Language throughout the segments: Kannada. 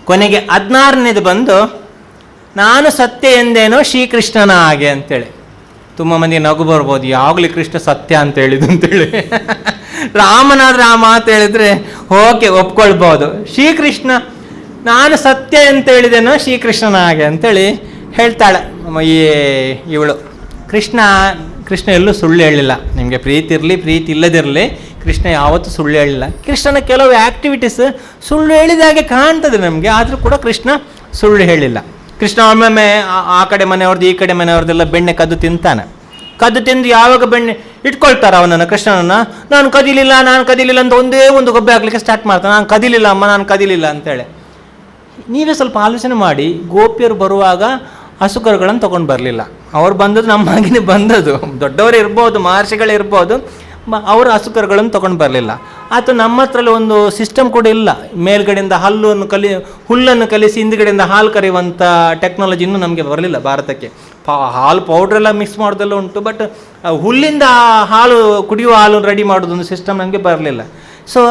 ಕೊನೆಗೆ 16ನೇದು ಬಂದು ನಾನು ಸತ್ಯ ಎಂದೇನೋ ಶ್ರೀಕೃಷ್ಣನ ಹಾಗೆ ಅಂತೇಳಿ. ತುಂಬ ಮಂದಿ ನಗು ಬರ್ಬೋದು, ಯಾವಾಗಲೂ ಕೃಷ್ಣ ಸತ್ಯ ಅಂತ ಹೇಳಿದ್ದು ಅಂತೇಳಿ. ರಾಮನಾದ್ರೆ ಆ ಮಾತು ಹೇಳಿದ್ರೆ ಓಕೆ ಒಪ್ಕೊಳ್ಬೋದು. ಶ್ರೀಕೃಷ್ಣ ನಾನು ಸತ್ಯ ಅಂತ ಹೇಳಿದೇನೋ ಶ್ರೀಕೃಷ್ಣನ ಹಾಗೆ ಅಂತೇಳಿ ಹೇಳ್ತಾಳೆ ಇವಳು. ಕೃಷ್ಣ ಎಲ್ಲೂ ಸುಳ್ಳು ಹೇಳಿಲ್ಲ. ನಿಮಗೆ ಪ್ರೀತಿ ಇರಲಿ ಪ್ರೀತಿ ಇಲ್ಲದಿರಲಿ, ಕೃಷ್ಣ ಯಾವತ್ತೂ ಸುಳ್ಳು ಹೇಳಿಲ್ಲ. ಕೃಷ್ಣನ ಕೆಲವು ಆ್ಯಕ್ಟಿವಿಟೀಸ್ ಸುಳ್ಳು ಹೇಳಿದಾಗೆ ಕಾಣ್ತದೆ ನಮಗೆ, ಆದರೂ ಕೂಡ ಕೃಷ್ಣ ಸುಳ್ಳು ಹೇಳಿಲ್ಲ. ಕೃಷ್ಣ ಒಮ್ಮೊಮ್ಮೆ ಆ ಕಡೆ ಮನೆಯವ್ರದ್ದು ಈ ಕಡೆ ಮನೆಯವ್ರದ್ದೆಲ್ಲ ಬೆಣ್ಣೆ ಕದ್ದು ತಿಂತಾನೆ. ಕದ್ದು ತಿಂದು ಯಾವಾಗ ಬೆಣ್ಣೆ ಇಟ್ಕೊಳ್ತಾರೆ ಅವನನ್ನು, ಕೃಷ್ಣನನ್ನು, ನಾನು ಕದಿಲಿಲ್ಲ ಅಂತ ಒಂದೇ ಒಂದು ಗೊಬ್ಬೆ ಹಾಕ್ಲಿಕ್ಕೆ ಸ್ಟಾರ್ಟ್ ಮಾಡ್ತಾನೆ. ನಾನು ಕದಿಲಿಲ್ಲ ಅಮ್ಮ, ನಾನು ಕದಿಲಿಲ್ಲ ಅಂತೇಳಿ. ನೀವೇ ಸ್ವಲ್ಪ ಆಲೋಚನೆ ಮಾಡಿ, ಗೋಪಿಯರು ಬರುವಾಗ ಹಸುಕರುಗಳನ್ನು ತೊಗೊಂಡು ಬರಲಿಲ್ಲ. ಅವ್ರು ಬಂದದ್ದು ನಮ್ಮಾಗಿನೇ ಬಂದದ್ದು. ದೊಡ್ಡವರು ಇರ್ಬೋದು, ಮಹರ್ಷಿಗಳಿರ್ಬೋದು, ಅವರು ಹಸುಕರುಗಳನ್ನು ತೊಗೊಂಡು ಬರಲಿಲ್ಲ. ಅಥವಾ ನಮ್ಮ ಹತ್ರಲ್ಲಿ ಒಂದು ಸಿಸ್ಟಮ್ ಕೂಡ ಇಲ್ಲ. ಮೇಲ್ಗಡೆಯಿಂದ ಹುಲ್ಲನ್ನು ಕಲಿಸಿ ಹಿಂದ್ಗಡೆಯಿಂದ ಹಾಲು ಕರೆಯುವಂಥ ಟೆಕ್ನಾಲಜಿ ಇನ್ನೂ ನಮಗೆ ಬರಲಿಲ್ಲ ಭಾರತಕ್ಕೆ. ಹಾಲು ಪೌಡ್ರೆಲ್ಲ ಮಿಕ್ಸ್ ಮಾಡೋದೆಲ್ಲ ಉಂಟು, ಬಟ್ ಹುಲ್ಲಿಂದ ಕುಡಿಯುವ ಹಾಲು ರೆಡಿ ಮಾಡೋದೊಂದು ಸಿಸ್ಟಮ್ ನಮಗೆ ಬರಲಿಲ್ಲ. ಸೊ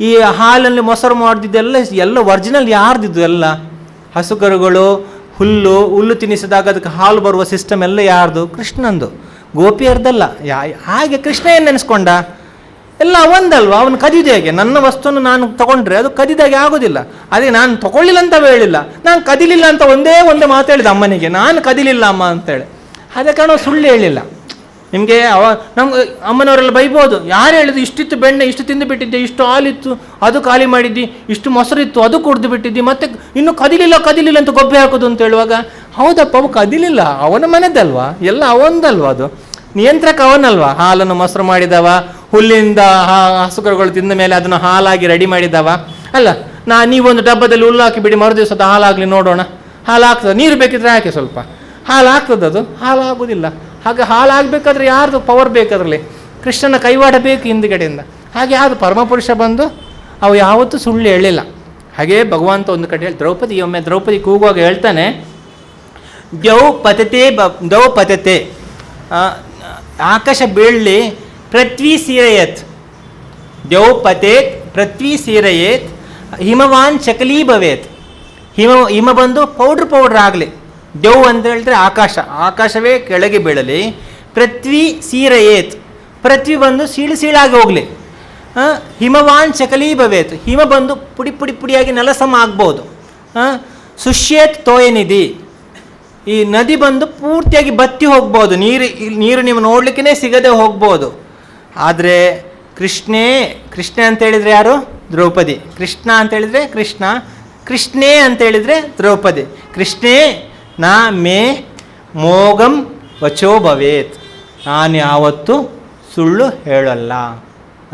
ಈ ಹಾಲಲ್ಲಿ ಮೊಸರು ಮಾಡಿದ್ದೆಲ್ಲ ಒರಿಜಿನಲ್ ಯಾರ್ದಿದ್ದು? ಎಲ್ಲ ಹಸುಕರುಗಳು ಹುಲ್ಲು ತಿನ್ನಿಸಿದಾಗ ಅದಕ್ಕೆ ಹಾಲು ಬರುವ ಸಿಸ್ಟಮ್ ಎಲ್ಲ ಯಾರ್ದು? ಕೃಷ್ಣಂದು, ಗೋಪಿಯರ್ದಲ್ಲ. ಹಾಗೆ ಕೃಷ್ಣ ಏನು ನೆನೆಸ್ಕೊಂಡ? ಎಲ್ಲ ಒಂದಲ್ವಾ, ಅವನು ಕದಿದು ಹೇಗೆ? ನನ್ನ ವಸ್ತುವನ್ನು ನಾನು ತಗೊಂಡ್ರೆ ಅದು ಕದಿದಾಗೆ ಆಗೋದಿಲ್ಲ. ಅದೇ ನಾನು ತಗೊಳ್ಳಿಲ್ಲ ಅಂತ ಹೇಳಿಲ್ಲ, ನಾನು ಕದಿಲಿಲ್ಲ ಅಂತ ಒಂದೇ ಮಾತು ಹೇಳಿದ ಅಮ್ಮನಿಗೆ, ನಾನು ಕದಿಲಿಲ್ಲ ಅಮ್ಮ ಅಂತೇಳಿ. ಅದೇ ಕಾರಣ ಸುಳ್ಳು ಹೇಳಿಲ್ಲ. ನಿಮಗೆ ನಮ್ಗೆ ಅಮ್ಮನವರೆಲ್ಲ ಬೈಬೋದು, ಯಾರು ಹೇಳಿದ್ರು ಇಷ್ಟಿತ್ತು ಬೆಣ್ಣೆ, ಇಷ್ಟು ತಿಂದು ಬಿಟ್ಟಿದ್ದೆ, ಇಷ್ಟು ಹಾಲಿತ್ತು ಅದು ಖಾಲಿ ಮಾಡಿದ್ದಿ, ಇಷ್ಟು ಮೊಸರಿತ್ತು ಅದು ಕುಡಿದು ಬಿಟ್ಟಿದ್ದಿ, ಮತ್ತೆ ಇನ್ನು ಕದಿಲಿಲ್ಲ ಅಂತ ಗೊಬ್ಬೆ ಹಾಕೋದು ಅಂತ ಹೇಳುವಾಗ, ಹೌದಪ್ಪ ಅವು ಕದಿಲಿಲ್ಲ, ಅವನ ಮನೆದಲ್ವಾ, ಎಲ್ಲ ಅವನದಲ್ವಾ, ಅದು ನಿಯಂತ್ರಕ ಅವನಲ್ವಾ. ಹಾಲನ್ನು ಮೊಸರು ಮಾಡಿದವ, ಹುಲ್ಲಿಂದ ಹಸುಕರುಗಳು ತಿಂದ ಮೇಲೆ ಅದನ್ನು ಹಾಲಾಗಿ ರೆಡಿ ಮಾಡಿದವ ಅಲ್ಲ. ನೀವೊಂದು ಡಬ್ಬದಲ್ಲಿ ಹುಲ್ಲು ಹಾಕಿ ಬಿಡಿ, ಮರು ದಿವಸದ ಹಾಲಾಗಲಿ ನೋಡೋಣ. ಹಾಲು ಆಗ್ತದೆ, ನೀರು ಬೇಕಿದ್ರೆ ಹಾಕಿ ಸ್ವಲ್ಪ, ಹಾಲು ಆಗ್ತದೆ, ಅದು ಹಾಲು ಆಗೋದಿಲ್ಲ. ಹಾಗೆ ಹಾಲು ಆಗಬೇಕಾದ್ರೆ ಯಾರ್ದು ಪವರ್ ಬೇಕಾದ್ರಲ್ಲಿ? ಕೃಷ್ಣನ ಕೈವಾಡ ಬೇಕು ಹಿಂದುಗಡೆಯಿಂದ. ಹಾಗೆ ಯಾವುದು ಪರಮಪುರುಷ ಬಂದು ಅವು ಯಾವತ್ತೂ ಸುಳ್ಳು ಹೇಳಿಲ್ಲ. ಹಾಗೇ ಭಗವಂತ ಒಂದು ಕಡೆ ಒಮ್ಮೆ ದ್ರೌಪದಿ ಕೂಗುವಾಗ ಹೇಳ್ತಾನೆ, ದ್ಯೌ ಪತತೆ ಆಕಾಶ ಬೀಳಲಿ, ಪೃಥ್ವಿ ಸೀರಯತ್, ದ್ಯೌ ಪತೇತ್ ಪೃಥ್ವಿ ಸೀರಯೇತ್, ಹಿಮವಾನ್ ಚಕಲೀ ಭವೇತ್. ಹಿಮ ಬಂದು ಪೌಡ್ರ್ ಆಗಲಿ. ದ್ಯೌ ಅಂತ ಹೇಳಿದ್ರೆ ಆಕಾಶವೇ ಕೆಳಗೆ ಬೀಳಲಿ. ಪೃಥ್ವಿ ಸೀರಯೇತ್, ಪೃಥ್ವಿ ಬಂದು ಸೀಳಾಗಿ ಹೋಗಲಿ. ಹಿಮವಾನ್ ಚಕಲೀ ಭವೇತ್, ಹಿಮ ಬಂದು ಪುಡಿಯಾಗಿ ನೆಲಸಮ ಆಗ್ಬೋದು. ಸುಷ್ಯೇತ್ ತೋಯನಿಧಿ, ಈ ನದಿ ಬಂದು ಪೂರ್ತಿಯಾಗಿ ಬತ್ತಿ ಹೋಗ್ಬೋದು, ನೀರು ನೀವು ನೋಡಲಿಕ್ಕೇ ಸಿಗದೆ ಹೋಗ್ಬೋದು. ಆದರೆ ಕೃಷ್ಣ ಅಂತ ಹೇಳಿದರೆ ಯಾರು? ದ್ರೌಪದಿ. ಕೃಷ್ಣ ಅಂತ ಹೇಳಿದರೆ ಕೃಷ್ಣೇ ಅಂತ ಹೇಳಿದರೆ ದ್ರೌಪದಿ. ಕೃಷ್ಣೇ ನಾ ಮೇ ಮೋಗಂ ವಚೋ ಭವೇತ್, ನಾನು ಯಾವತ್ತೂ ಸುಳ್ಳು ಹೇಳಲ್ಲ,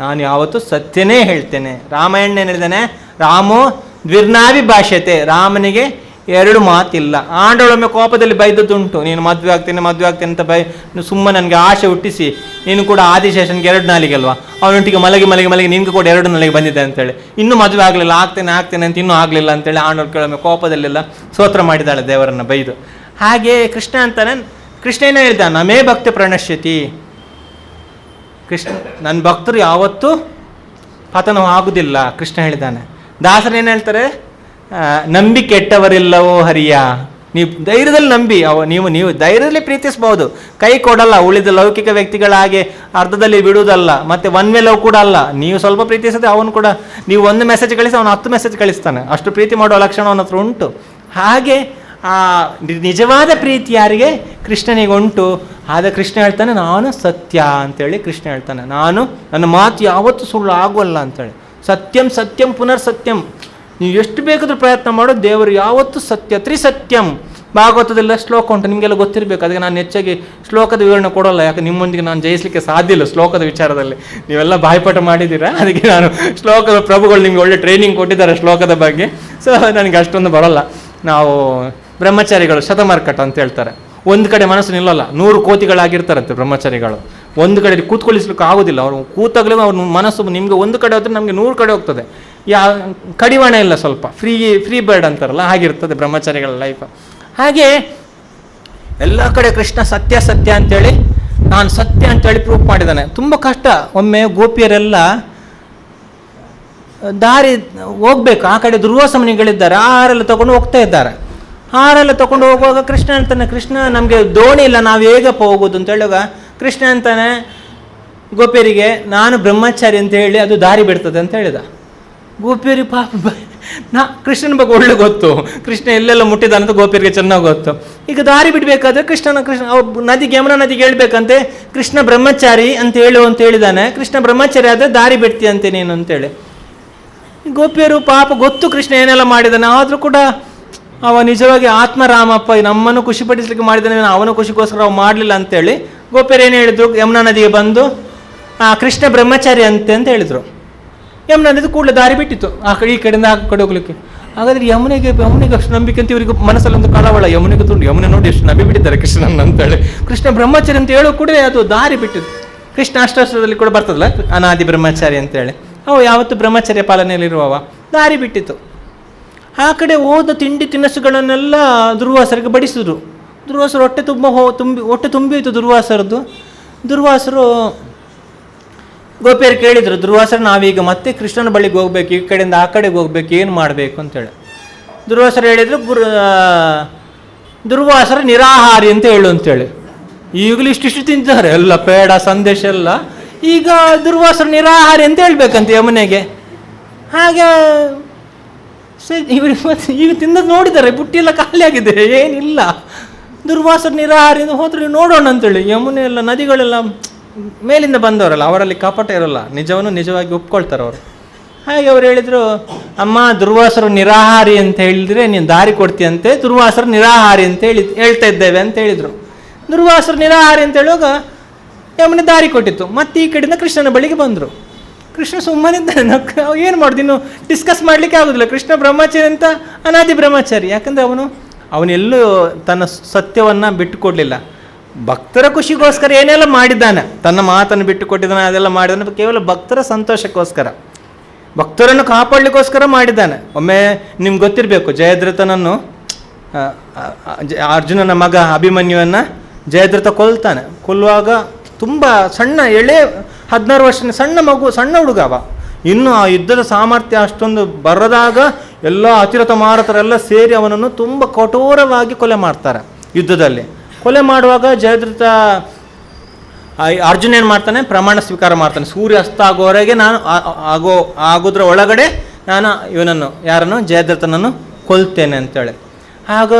ನಾನು ಯಾವತ್ತೂ ಸತ್ಯನೇ ಹೇಳ್ತೇನೆ. ರಾಮಾಯಣ ಏನು ಹೇಳಿದ್ದಾನೆ? ರಾಮೋ ದ್ವಿರ್ನಾಭಿ ಭಾಷ್ಯತೆ, ರಾಮನಿಗೆ ಎರಡು ಮಾತಿಲ್ಲ. ಆಂಡೊಳೊಮ್ಮೆ ಕೋಪದಲ್ಲಿ ಬೈದದ್ದುಂಟು, ನೀನು ಮದುವೆ ಆಗ್ತೇನೆ ಅಂತ ಸುಮ್ಮನೆ ನನಗೆ ಆಸೆ ಹುಟ್ಟಿಸಿ, ನೀನು ಕೂಡ ಆದಿಶೇಷನ್ಗೆ 2 ನಾಲಿಗೆ ಅಲ್ವಾ, ಅವನೊಟ್ಟಿಗೆ ಮಲಗಿ ನಿನ್ಗೆ ಕೂಡ 2 ನಾಲಿಗೆ ಬಂದಿದೆ ಅಂತೇಳಿ, ಇನ್ನೂ ಮದುವೆ ಆಗಲಿಲ್ಲ, ಆಗ್ತೇನೆ ಅಂತ ಇನ್ನೂ ಆಗಲಿಲ್ಲ ಅಂತೇಳಿ ಆಂಡೋಳು ಕೆಲವೊಮ್ಮೆ ಕೋಪದಲ್ಲೆಲ್ಲ ಸ್ತೋತ್ರ ಮಾಡಿದ್ದಾಳೆ ದೇವರನ್ನು ಬೈದು. ಹಾಗೆ ಕೃಷ್ಣ ಅಂತಾನೆ, ಕೃಷ್ಣ ಏನೋ ಹೇಳ್ತಾನೆ, ನಮೇ ಭಕ್ತಿ ಪ್ರಣಶ್ಯತಿ, ನನ್ನ ಭಕ್ತರು ಯಾವತ್ತೂ ಪತನ ಆಗುವುದಿಲ್ಲ ಕೃಷ್ಣ ಹೇಳಿದ್ದಾನೆ. ದಾಸರು ಏನು ಹೇಳ್ತಾರೆ? ನಂಬಿ ಕೆಟ್ಟವರಿಲ್ಲವೋ ಹರಿಯ, ನೀವು ಧೈರ್ಯದಲ್ಲಿ ನಂಬಿ, ನೀವು ಧೈರ್ಯದಲ್ಲಿ ಪ್ರೀತಿಸ್ಬೋದು, ಕೈ ಕೊಡಲ್ಲ. ಉಳಿದ ಲೌಕಿಕ ವ್ಯಕ್ತಿಗಳ ಹಾಗೆ ಅರ್ಧದಲ್ಲಿ ಬಿಡುವುದಲ್ಲ, ಮತ್ತು ಒನ್ ವೇ ಲವ್ ಕೂಡ ಅಲ್ಲ. ನೀವು ಸ್ವಲ್ಪ ಪ್ರೀತಿಸಿದ್ರೆ ಅವನು ಕೂಡ, ನೀವು 1 ಮೆಸೇಜ್ ಕಳಿಸಿ ಅವನು 10 ಮೆಸೇಜ್ ಕಳಿಸ್ತಾನೆ, ಅಷ್ಟು ಪ್ರೀತಿ ಮಾಡುವ ಲಕ್ಷಣ ಅವನ ಹತ್ರ ಉಂಟು. ಹಾಗೆ ಆ ನಿಜವಾದ ಪ್ರೀತಿ ಯಾರಿಗೆ? ಕೃಷ್ಣನಿಗೆ ಉಂಟು. ಆದ ಕೃಷ್ಣ ಹೇಳ್ತಾನೆ, ನಾನು ಸತ್ಯ ಅಂತೇಳಿ ಕೃಷ್ಣ ಹೇಳ್ತಾನೆ, ನನ್ನ ಮಾತು ಯಾವತ್ತೂ ಸುಳ್ಳು ಆಗೋಲ್ಲ ಅಂತೇಳಿ. ಸತ್ಯಂ ಪುನರ್ ಸತ್ಯಂ, ನೀವು ಎಷ್ಟು ಬೇಕಾದ್ರೂ ಪ್ರಯತ್ನ ಮಾಡೋ, ದೇವರು ಯಾವತ್ತೂ ಸತ್ಯ. ತ್ರಿಸತ್ಯಂ ಭಾಗವತದೆಲ್ಲ ಶ್ಲೋಕ ಉಂಟು, ನಿಮಗೆಲ್ಲ ಗೊತ್ತಿರಬೇಕು. ಅದಕ್ಕೆ ನಾನು ಹೆಚ್ಚಾಗಿ ಶ್ಲೋಕದ ವಿವರಣೆ ಕೊಡೋಲ್ಲ, ಯಾಕೆ ನಿಮ್ಮೊಂದಿಗೆ ನಾನು ಜಯಿಸಲಿಕ್ಕೆ ಸಾಧ್ಯ ಇಲ್ಲ ಶ್ಲೋಕದ ವಿಚಾರದಲ್ಲಿ. ನೀವೆಲ್ಲ ಬಾಯ್ಪಾಠ ಮಾಡಿದ್ದೀರಾ, ಅದಕ್ಕೆ ನಾನು ಶ್ಲೋಕದ ಪ್ರಭುಗಳು ನಿಮಗೆ ಒಳ್ಳೆ ಟ್ರೈನಿಂಗ್ ಕೊಟ್ಟಿದ್ದಾರೆ ಶ್ಲೋಕದ ಬಗ್ಗೆ. ಸೊ ನನಗೆ ಅಷ್ಟೊಂದು ಬರೋಲ್ಲ. ನಾವು ಬ್ರಹ್ಮಚಾರಿಗಳು ಶತಮಾರ್ಕಟ ಅಂತ ಹೇಳ್ತಾರೆ, ಒಂದು ಕಡೆ ಮನಸ್ಸು ನಿಲ್ಲಲ್ಲ. 100 ಕೋತಿಗಳಾಗಿರ್ತಾರಂತೆ ಬ್ರಹ್ಮಚಾರಿಗಳು, ಒಂದು ಕಡೆ ಕೂತ್ಕೊಳ್ಳಿಸ್ಲಿಕ್ಕೆ ಆಗೋದಿಲ್ಲ. ಅವರು ಕೂತಾಗಲೂ ಅವ್ರ ಮನಸ್ಸು ನಿಮಗೆ ಒಂದು ಕಡೆ ಹೋದ್ರೆ ನಮಗೆ 100 ಕಡೆ ಹೋಗ್ತದೆ. ಕಡಿವಾಣ ಇಲ್ಲ, ಸ್ವಲ್ಪ ಫ್ರೀ ಬರ್ಡ್ ಅಂತಾರಲ್ಲ, ಹಾಗಿರ್ತದೆ ಬ್ರಹ್ಮಚಾರಿಗಳ ಲೈಫ್. ಹಾಗೆ ಎಲ್ಲ ಕಡೆ ಕೃಷ್ಣ ಸತ್ಯ ಅಂತೇಳಿ, ನಾನು ಸತ್ಯ ಅಂತೇಳಿ ಪ್ರೂಫ್ ಮಾಡಿದ್ದಾನೆ. ತುಂಬ ಕಷ್ಟ. ಒಮ್ಮೆ ಗೋಪಿಯರೆಲ್ಲ ದಾರಿ ಹೋಗ್ಬೇಕು, ಆ ಕಡೆ ದುರ್ವಾಸ ಮುನಿಗಳಿದ್ದಾರೆ, ಆಹಾರೆಲ್ಲ ತಗೊಂಡು ಹೋಗ್ತಾ ಇದ್ದಾರೆ. ಆಹಾರೆಲ್ಲ ತಗೊಂಡು ಹೋಗುವಾಗ ಕೃಷ್ಣ ಅಂತಾನೆ, ಕೃಷ್ಣ ನಮಗೆ ದೋಣಿ ಇಲ್ಲ, ನಾವು ಹೇಗಪ್ಪ ಹೋಗೋದು ಅಂತ ಹೇಳುವಾಗ ಕೃಷ್ಣ ಅಂತಾನೆ ಗೋಪಿಯರಿಗೆ, ನಾನು ಬ್ರಹ್ಮಚಾರಿ ಅಂತ ಹೇಳಿ ಅದು ದಾರಿ ಬಿಡ್ತದೆ ಅಂತ ಹೇಳಿದ. ಗೋಪಿಯರಿಗೆ ಪಾಪ ಕೃಷ್ಣನ ಬಗ್ಗೆ ಒಳ್ಳೆ ಗೊತ್ತು, ಕೃಷ್ಣ ಎಲ್ಲೆಲ್ಲ ಮುಟ್ಟಿದಾನಂತ ಗೋಪಿಯರಿಗೆ ಚೆನ್ನಾಗಿ ಗೊತ್ತು. ಈಗ ದಾರಿ ಬಿಡಬೇಕಾದ್ರೆ ಕೃಷ್ಣ ನದಿಗೆ, ಯಮುನಾ ನದಿಗೆ ಹೇಳ್ಬೇಕಂತೆ, ಕೃಷ್ಣ ಬ್ರಹ್ಮಚಾರಿ ಅಂತ ಹೇಳು ಅಂತ ಹೇಳಿದಾನೆ, ಕೃಷ್ಣ ಬ್ರಹ್ಮಚಾರಿ ಆದರೆ ದಾರಿ ಬಿಡ್ತೀಯಂತೆ ನೀನು ಅಂತೇಳಿ. ಗೋಪಿಯರು ಪಾಪ ಗೊತ್ತು ಕೃಷ್ಣ ಏನೆಲ್ಲ ಮಾಡಿದಾನೆ, ಆದರೂ ಕೂಡ ಅವ ನಿಜವಾಗಿ ಆತ್ಮರಾಮಪ್ಪ ನಮ್ಮನ್ನು ಖುಷಿಪಡಿಸ್ಲಿಕ್ಕೆ ಮಾಡಿದ್ದಾನೆ, ಅವನ ಖುಷಿಗೋಸ್ಕರ ಅವ ಮಾಡಲಿಲ್ಲ ಅಂತೇಳಿ ಗೋಪಿಯರು ಏನು ಹೇಳಿದ್ರು, ಯಮುನಾ ನದಿಗೆ ಬಂದು ಕೃಷ್ಣ ಬ್ರಹ್ಮಚಾರಿ ಅಂತ ಹೇಳಿದರು. ಯಮುನಾ ನದಿ ಕೂಡಲೇ ದಾರಿ ಬಿಟ್ಟಿತ್ತು, ಈ ಕಡೆಯಿಂದ ಆ ಕಡೆ ಹೋಗ್ಲಿಕ್ಕೆ. ಹಾಗಾದ್ರೆ ಯಮುನೆಗೆ ಅಷ್ಟು ನಂಬಿಕೆ ಅಂತ ಇವರಿಗೆ ಮನಸ್ಸಲ್ಲಿ ಒಂದು ಕಳವಳ, ಯಮುನೆಗೆ ತುಂಡು, ಯಮುನೆ ನೋಡಿ ಎಷ್ಟು ನಂಬಿ ಬಿಟ್ಟಿದ್ದಾರೆ ಕೃಷ್ಣನ ಅಂತೇಳಿ. ಕೃಷ್ಣ ಬ್ರಹ್ಮಚಾರಿ ಅಂತ ಹೇಳೋ ಕೂಡ ಅದು ದಾರಿ ಬಿಟ್ಟಿದ್ದು. ಕೃಷ್ಣ ಅಷ್ಟಾಷ್ಟದಲ್ಲಿ ಕೂಡ ಬರ್ತದಲ್ಲ ಅನಾದಿ ಬ್ರಹ್ಮಚಾರಿ ಅಂತೇಳಿ, ಅವು ಯಾವತ್ತು ಬ್ರಹ್ಮಚರ್ಯ ಪಾಲನೆಯಲ್ಲಿರುವವ, ದಾರಿ ಬಿಟ್ಟಿತ್ತು. ಆ ಕಡೆ ಹೋದ ತಿಂಡಿ ತಿನಿಸುಗಳನ್ನೆಲ್ಲ ದುರ್ವಾಸರಿಗೆ ಬಡಿಸಿದ್ರು. ದುರ್ವಾಸರು ಹೊಟ್ಟೆ ತುಂಬಿತ್ತು ದುರ್ವಾಸರದ್ದು. ದುರ್ವಾಸರು ಗೋಪಿಯರು ಕೇಳಿದರು, ದುರ್ವಾಸರು ನಾವೀಗ ಮತ್ತೆ ಕೃಷ್ಣನ ಬಳಿಗೆ ಹೋಗ್ಬೇಕು, ಈ ಕಡೆಯಿಂದ ಆ ಕಡೆಗೆ ಹೋಗ್ಬೇಕು, ಏನು ಮಾಡಬೇಕು ಅಂತೇಳಿ. ದುರ್ವಾಸರು ಹೇಳಿದರು, ದುರ್ವಾಸರು ನಿರಾಹಾರಿ ಅಂತ ಹೇಳು ಅಂತೇಳಿ. ಈಗಲೂ ಇಷ್ಟಿಷ್ಟು ತಿಂತಾರೆ ಎಲ್ಲ ಪೇಡ ಸಂದೇಶ ಎಲ್ಲ. ಈಗ ದುರ್ವಾಸರು ನಿರಾಹಾರಿ ಅಂತ ಹೇಳ್ಬೇಕಂತೆ ಯಮುನೆಗೆ. ಹಾಗೆ ಸರಿ, ಇವ್ರಿಗೆ ಮತ್ತೆ ಈಗ ತಿನ್ನೋದು ನೋಡಿದ್ದಾರೆ, ಬುಟ್ಟಿಯೆಲ್ಲ ಖಾಲಿ ಆಗಿದೆ, ಏನಿಲ್ಲ. ದುರ್ವಾಸರು ನಿರಾಹಾರಿ ಹೋದ್ರೆ ನೋಡೋಣ ಅಂತೇಳಿ. ಯಮುನೆ ಎಲ್ಲ ನದಿಗಳೆಲ್ಲ ಮೇಲಿಂದ ಬಂದವರಲ್ಲ, ಅವರಲ್ಲಿ ಕಪಟ ಇರೋಲ್ಲ, ನಿಜವನ್ನು ನಿಜವಾಗಿ ಒಪ್ಕೊಳ್ತಾರೆ ಅವರು. ಹಾಗೆ ಅವ್ರು ಹೇಳಿದರು, ಅಮ್ಮ ದುರ್ವಾಸರು ನಿರಾಹಾರಿ ಅಂತ ಹೇಳಿದರೆ ನೀನು ದಾರಿ ಕೊಡ್ತೀಯಂತೆ, ದುರ್ವಾಸರು ನಿರಾಹಾರಿ ಅಂತ ಹೇಳ್ತಾ ಇದ್ದೇವೆ ಅಂತ ಹೇಳಿದರು. ದುರ್ವಾಸರು ನಿರಾಹಾರಿ ಅಂತ ಹೇಳುವಾಗ ಯಮುನೆ ದಾರಿ ಕೊಟ್ಟಿತ್ತು. ಮತ್ತೆ ಈ ಕಡೆಯಿಂದ ಕೃಷ್ಣನ ಬಳಿಗೆ ಬಂದರು. ಕೃಷ್ಣ ಸುಮ್ಮನಿದ್ದಾನೆ, ಏನು ಮಾಡೋದು, ಇನ್ನು ಡಿಸ್ಕಸ್ ಮಾಡಲಿಕ್ಕೆ ಆಗೋದಿಲ್ಲ. ಕೃಷ್ಣ ಬ್ರಹ್ಮಚಾರಿ ಅಂತ ಅನಾದಿ ಬ್ರಹ್ಮಚಾರಿ, ಯಾಕಂದರೆ ಅವನೆಲ್ಲೂ ತನ್ನ ಸತ್ಯವನ್ನು ಬಿಟ್ಟು ಕೊಡಲಿಲ್ಲ. ಭಕ್ತರ ಖುಷಿಗೋಸ್ಕರ ಏನೆಲ್ಲ ಮಾಡಿದ್ದಾನೆ, ತನ್ನ ಮಾತನ್ನು ಬಿಟ್ಟು ಕೊಟ್ಟಿದ್ದಾನೆ, ಅದೆಲ್ಲ ಮಾಡಿದ್ದಾನೆ ಕೇವಲ ಭಕ್ತರ ಸಂತೋಷಕ್ಕೋಸ್ಕರ, ಭಕ್ತರನ್ನು ಕಾಪಾಡಲಿಕ್ಕೋಸ್ಕರ ಮಾಡಿದ್ದಾನೆ. ಒಮ್ಮೆ ನಿಮ್ಗೆ ಗೊತ್ತಿರಬೇಕು, ಜಯದ್ರಥನನ್ನು ಅರ್ಜುನನ ಮಗ ಅಭಿಮನ್ಯುವನ್ನು ಜಯದ್ರಥ ಕೊಲ್ಲುವಾಗ ತುಂಬ ಸಣ್ಣ 16 ವರ್ಷದ ಸಣ್ಣ ಹುಡುಗ ಅವ. ಇನ್ನು ಆ ಯುದ್ಧದ ಸಾಮರ್ಥ್ಯ ಅಷ್ಟೊಂದು ಬರದಾಗ ಎಲ್ಲ ಅತಿರಥ ಮಾರತರೆಲ್ಲ ಸೇರಿ ಅವನನ್ನು ತುಂಬ ಕಠೋರವಾಗಿ ಕೊಲೆ ಮಾಡ್ತಾರೆ. ಯುದ್ಧದಲ್ಲಿ ಕೊಲೆ ಮಾಡುವಾಗ ಜಯದ್ರಥ ಅರ್ಜುನ ಏನು ಮಾಡ್ತಾನೆ, ಪ್ರಮಾಣ ಸ್ವೀಕಾರ ಮಾಡ್ತಾನೆ, ಸೂರ್ಯ ಅಸ್ತ ಆಗೋವರೆಗೆ ನಾನು ಆಗೋದ್ರ ಒಳಗಡೆ ನಾನು ಯಾರನ್ನು ಜಯದ್ರಥನನ್ನು ಕೊಲ್ತೇನೆ ಅಂತೇಳಿ. ಆಗ